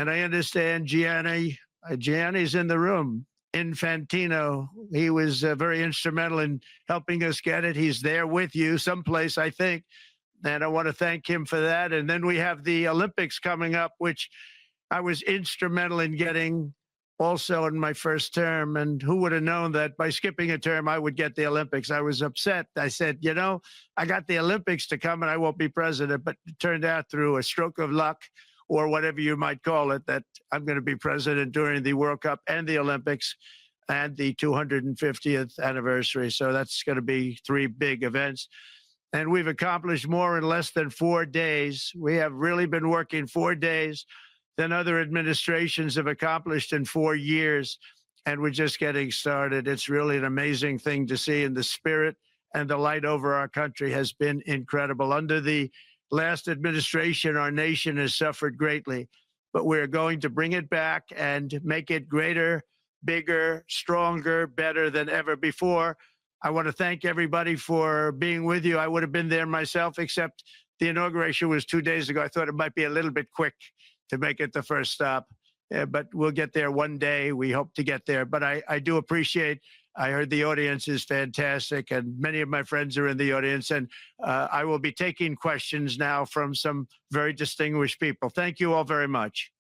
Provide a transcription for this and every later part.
And I understand Gianni's in the room. Infantino, he was very instrumental in helping us get it. He's there with you someplace, I think. And I want to thank him for that. And then we have the Olympics coming up, which I was instrumental in getting also in my first term. And who would have known that by skipping a term, I would get the Olympics? I was upset. I said, you know, I got the Olympics to come and I won't be president. But it turned out through a stroke of luck, or whatever you might call it, that I'm going to be president during the World Cup and the Olympics and the 250th anniversary. So that's going to be 3 big events. And we've accomplished more in less than 4 days. We have really been working 4 days than other administrations have accomplished in 4 years. And we're just getting started. It's really an amazing thing to see, and the spirit and the light over our country has been incredible. Under the last administration, our nation has suffered greatly, but we're going to bring it back and make it greater, bigger, stronger, better than ever before. I want to thank everybody for being with you. I would have been there myself, except the inauguration was 2 days ago. I thought it might be a little bit quick to make it the first stop, but we'll get there one day. We hope to get there. But I do appreciate, I heard the audience is fantastic, and many of my friends are in the audience, and I will be taking questions now from some very distinguished people. Thank you all very much.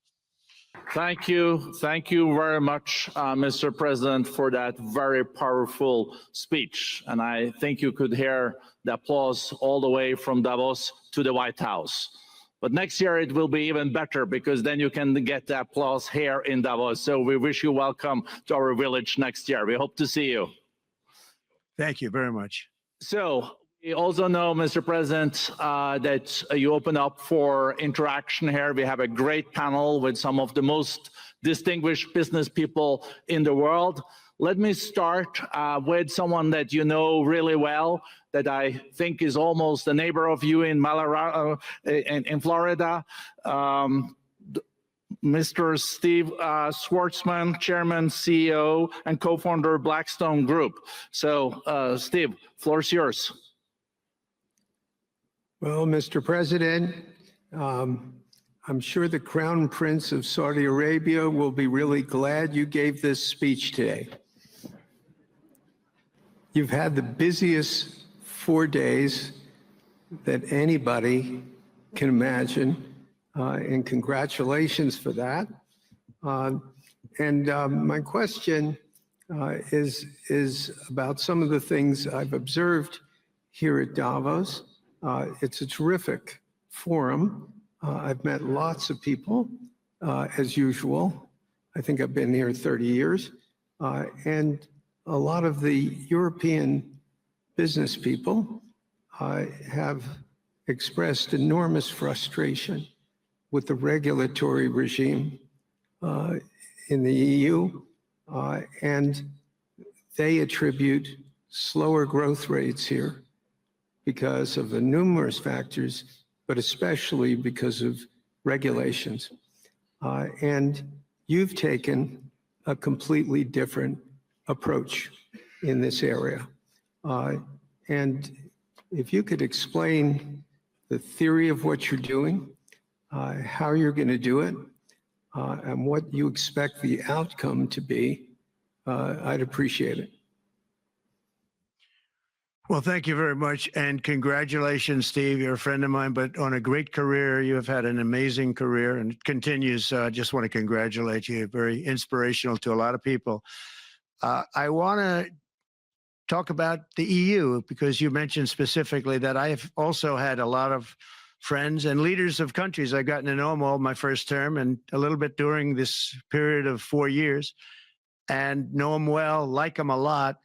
Thank you. Thank you very much, Mr. President, for that very powerful speech. And I think you could hear the applause all the way from Davos to the White House. But next year it will be even better, because then you can get the applause here in Davos. So we wish you welcome to our village next year. We hope to see you. Thank you very much. So we also know, Mr. President, that you open up for interaction here. We have a great panel with some of the most distinguished business people in the world. Let me start with someone that you know really well, that I think is almost a neighbor of you in in Florida. Mr. Steve Schwarzman, Chairman, CEO, and co-founder of Blackstone Group. So, Steve, floor is yours. Well, Mr. President, I'm sure the Crown Prince of Saudi Arabia will be really glad you gave this speech today. You've had the busiest 4 days that anybody can imagine, and congratulations for that. My question is about some of the things I've observed here at Davos. It's a terrific forum. I've met lots of people, as usual. I think I've been here 30 years. And a lot of the European business people have expressed enormous frustration with the regulatory regime in the EU, and they attribute slower growth rates here because of the numerous factors, but especially because of regulations. And you've taken a completely different approach in this area. And if you could explain the theory of what you're doing, how you're going to do it, and what you expect the outcome to be, I'd appreciate it. Well, thank you very much. And congratulations, Steve. You're a friend of mine, but on a great career. You have had an amazing career, and it continues. I just want to congratulate you. Very inspirational to a lot of people. I want to talk about the EU, because you mentioned specifically that I've also had a lot of friends and leaders of countries. I've gotten to know them all my first term and a little bit during this period of 4 years, and know them well, like them a lot,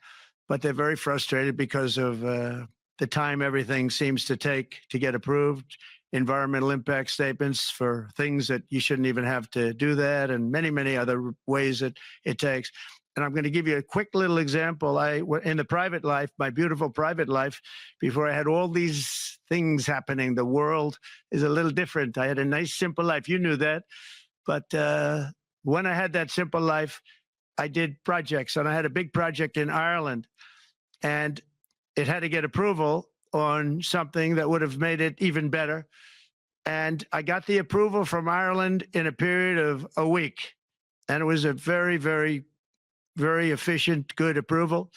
but they're very frustrated because of the time everything seems to take to get approved, environmental impact statements for things that you shouldn't even have to do that, and many, many other ways that it takes. And I'm going to give you a quick little example. In the private life, my beautiful private life, before I had all these things happening, the world is a little different. I had a nice, simple life. You knew that. But when I had that simple life, I did projects. And I had a big project in Ireland. And it had to get approval on something that would have made it even better. And I got the approval from Ireland in a period of a week. And it was a very, very, very efficient, good approval.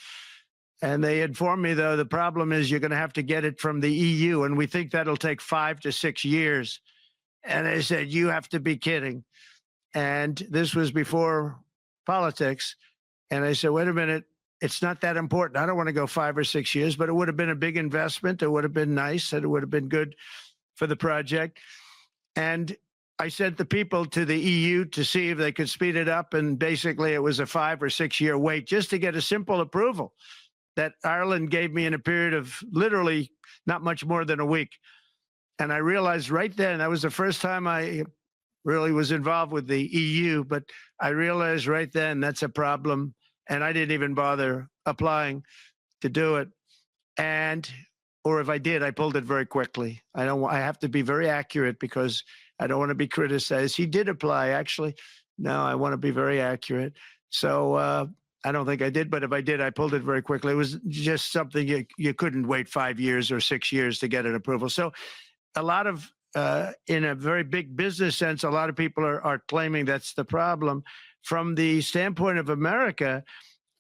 And they informed me, though, the problem is you're going to have to get it from the EU, and we think that'll take 5 to 6 years. And I said, you have to be kidding. And this was before politics. And I said, wait a minute, it's not that important. I don't want to go 5 or 6 years, but it would have been a big investment. It would have been nice, and it would have been good for the project. And I sent the people to the EU to see if they could speed it up. And basically, it was a 5 or 6 year wait just to get a simple approval that Ireland gave me in a period of literally not much more than a week. And I realized right then, that was the first time I really was involved with the EU, but I realized right then that's a problem. And I didn't even bother applying to do it. And, or if I did, I pulled it very quickly. I have to be very accurate because I don't want to be criticized. He did apply, actually. No, I want to be very accurate. So I don't think I did, but if I did, I pulled it very quickly. It was just something you couldn't wait 5 years or 6 years to get an approval. So a lot of, in a very big business sense, a lot of people are claiming that's the problem. From the standpoint of America,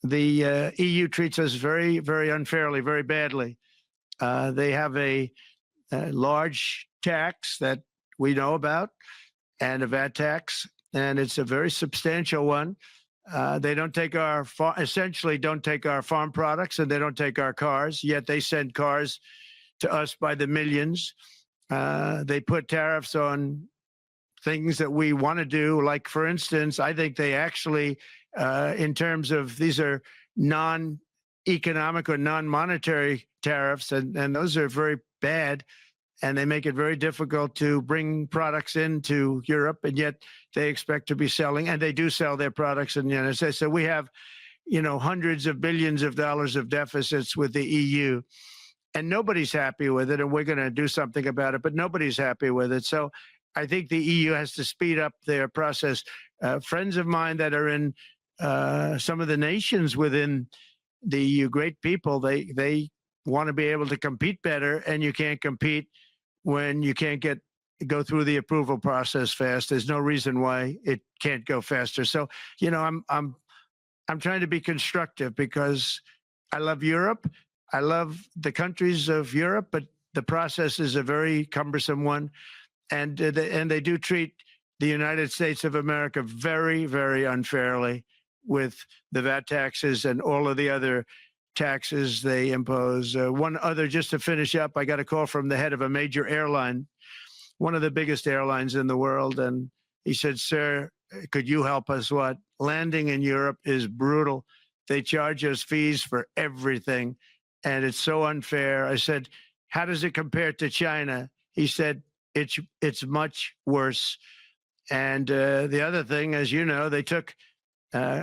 the EU treats us very, very unfairly, very badly. They have a large tax that we know about, and a VAT tax, and it's a very substantial one. They don't take essentially don't take our farm products, and they don't take our cars, yet they send cars to us by the millions. They put tariffs on things that we want to do. Like, for instance, I think they actually, in terms of, these are non-economic or non-monetary tariffs, and those are very bad. And they make it very difficult to bring products into Europe, and yet they expect to be selling, and they do sell their products in the United States. So we have, hundreds of billions of dollars of deficits with the EU, and nobody's happy with it, and we're going to do something about it, but nobody's happy with it. So I think the EU has to speed up their process. Friends of mine that are in some of the nations within the EU, great people, they want to be able to compete better, and you can't compete when you can't go through the approval process fast. There's no reason why it can't go faster. So, I'm trying to be constructive because I love Europe. I love the countries of Europe, but the process is a very cumbersome one. And they do treat the United States of America very, very unfairly with the VAT taxes and all of the other taxes they impose. One other, just to finish up, I got a call from the head of a major airline, one of the biggest airlines in the world. And he said, sir, could you help us? What? Landing in Europe is brutal. They charge us fees for everything, and it's so unfair. I said, how does it compare to China? He said, it's much worse. And the other thing, as you know, they took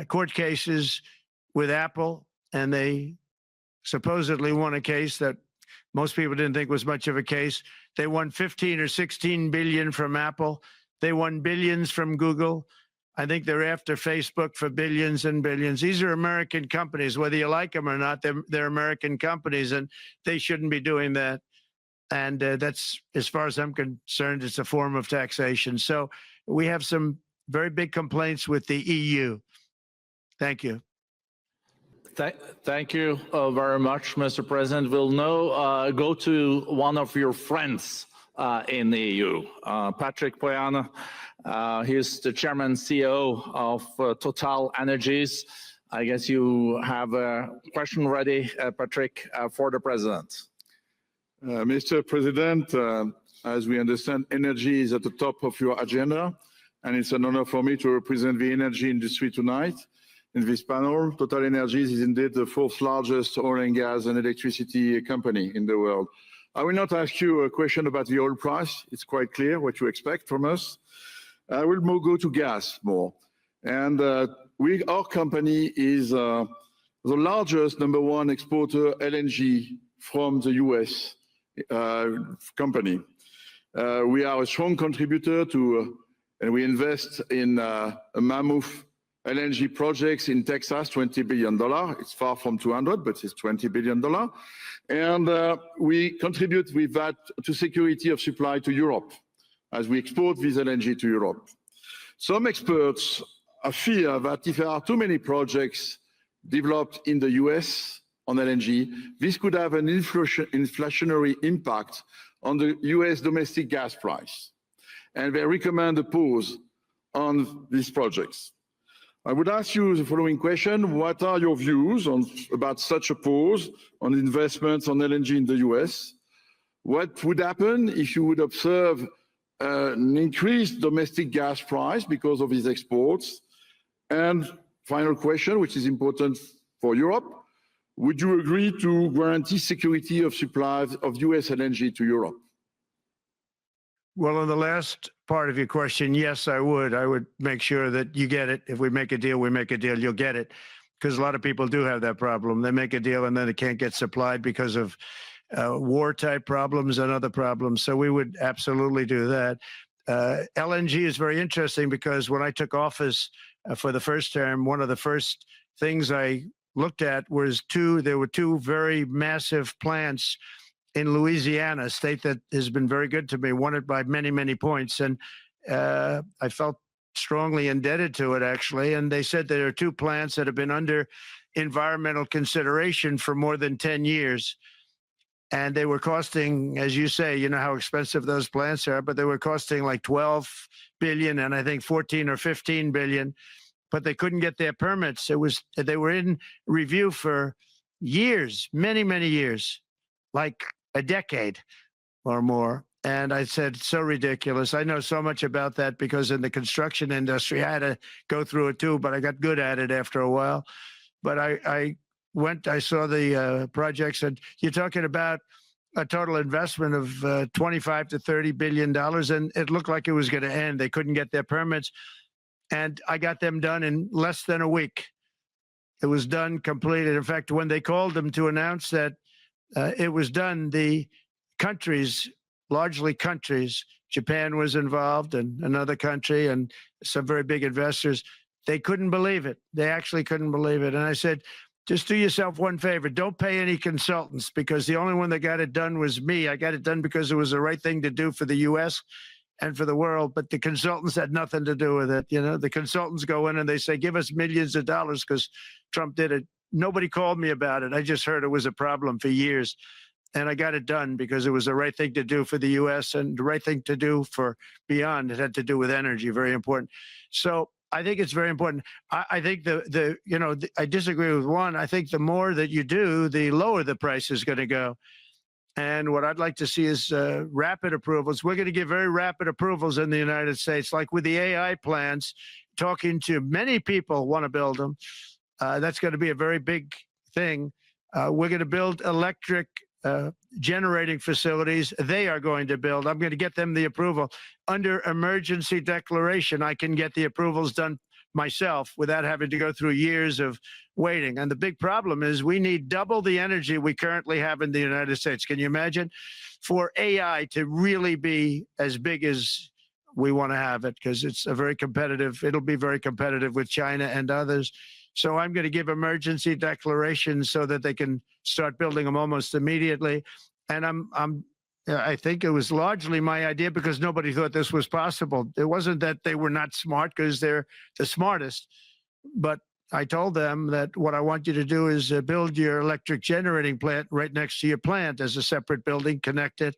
court cases with Apple, and they supposedly won a case that most people didn't think was much of a case. They won 15 or 16 billion from Apple. They won billions from Google. I think they're after Facebook for billions and billions. These are American companies, whether you like them or not. They're American companies, and they shouldn't be doing that. And that's, as far as I'm concerned, it's a form of taxation. So we have some very big complaints with the EU. Thank you. Thank you very much, Mr. President. We'll now go to one of your friends in the EU, Patrick Pouyanne. He's the chairman and CEO of Total Energies. I guess you have a question ready, Patrick, for the president. Mr. President, as we understand, energy is at the top of your agenda, and it's an honor for me to represent the energy industry tonight. In this panel, Total Energies is indeed the fourth largest oil and gas and electricity company in the world. I will not ask you a question about the oil price. It's quite clear what you expect from us. I will go to gas more. And our company is the largest #1 exporter LNG from the US company. We are a strong contributor to, and we invest in a mammoth LNG projects in Texas, $20 billion. It's far from 200, but it's $20 billion. And we contribute with that to security of supply to Europe. as we export this LNG to Europe. Some experts fear that if there are too many projects developed in the US on LNG, this could have an inflationary impact on the US domestic gas price. And they recommend a pause on these projects. I would ask you the following question. What are your views about such a pause on investments on LNG in the US? What would happen if you would observe an increased domestic gas price because of these exports? And final question, which is important for Europe, would you agree to guarantee security of supplies of US LNG to Europe? Well, on the last part of your question, yes, I would. I would make sure that you get it. If we make a deal, we make a deal, you'll get it. Because a lot of people do have that problem. They make a deal and then it can't get supplied because of war-type problems and other problems. So we would absolutely do that. LNG is very interesting because when I took office for the first term, one of the first things I looked at was there were two very massive plants in Louisiana, a state that has been very good to me, won it by many, many points. And I felt strongly indebted to it, actually. And they said there are two plants that have been under environmental consideration for more than 10 years. And they were costing, as you say, you know how expensive those plants are, but they were costing like 12 billion and I think 14 or 15 billion, but they couldn't get their permits. They were in review for years, many, many years, like a decade or more. And I said, so ridiculous. I know so much about that because in the construction industry, I had to go through it too, but I got good at it after a while. But I saw the projects, and you're talking about a total investment of 25 to $30 billion, and it looked like it was going to end. They couldn't get their permits, and I got them done in less than a week. It was done, completed. In fact, when they called them to announce that it was done, the countries, largely countries, Japan was involved and another country and some very big investors, they couldn't believe it. They actually couldn't believe it. And I said, just do yourself one favor. Don't pay any consultants, because the only one that got it done was me. I got it done because it was the right thing to do for the U.S. and for the world, but the consultants had nothing to do with it. You know, the consultants go in and they say, give us millions of dollars because Trump did it. Nobody called me about it. I just heard it was a problem for years. And I got it done because it was the right thing to do for the U.S. and the right thing to do for beyond. It had to do with energy, very important. So I think it's very important. I think I disagree with one. I think the more that you do, the lower the price is going to go. And what I'd like to see is rapid approvals. We're going to give very rapid approvals in the United States, like with the AI plants, talking to many people want to build them. That's going to be a very big thing. We're going to build electric generating facilities. They are going to build. I'm going to get them the approval. Under emergency declaration, I can get the approvals done myself without having to go through years of waiting. And the big problem is we need double the energy we currently have in the United States. Can you imagine? For AI to really be as big as we want to have it, because it's a very competitive, it'll be very competitive with China and others. So I'm going to give emergency declarations so that they can start building them almost immediately. And I think it was largely my idea because nobody thought this was possible. It wasn't that they were not smart, because they're the smartest. But I told them that what I want you to do is build your electric generating plant right next to your plant as a separate building connected.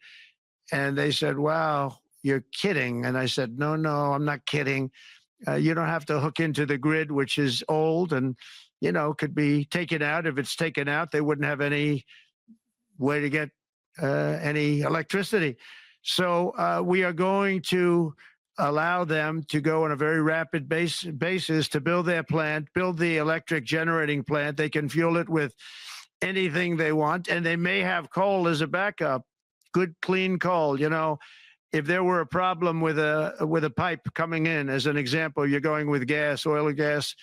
And they said, wow, you're kidding. And I said, no, I'm not kidding. You don't have to hook into the grid, which is old and, could be taken out. If it's taken out, they wouldn't have any way to get any electricity. So we are going to allow them to go on a very rapid basis to build their plant, build the electric generating plant. They can fuel it with anything they want, and they may have coal as a backup, good, clean coal. If there were a problem with a pipe coming in, as an example, you're going with gas, oil or gas,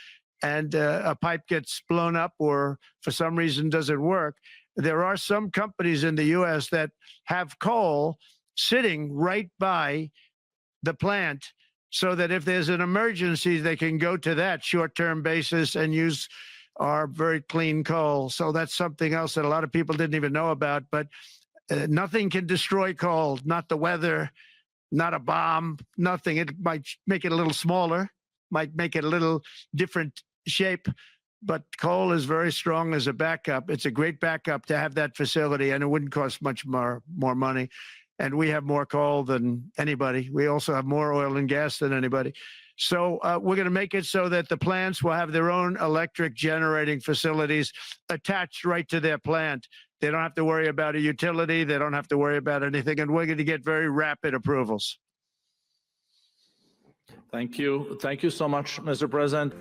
and a pipe gets blown up or for some reason doesn't work, there are some companies in the U.S. that have coal sitting right by the plant so that if there's an emergency, they can go to that short-term basis and use our very clean coal. So that's something else that a lot of people didn't even know about, but nothing can destroy coal, not the weather, not a bomb, nothing. It might make it a little smaller, might make it a little different shape, but coal is very strong as a backup. It's a great backup to have that facility, and it wouldn't cost much more money. And we have more coal than anybody. We also have more oil and gas than anybody. So we're going to make it so that the plants will have their own electric generating facilities attached right to their plant. They don't have to worry about a utility. They don't have to worry about anything. And we're going to get very rapid approvals. Thank you. Thank you so much, Mr. President.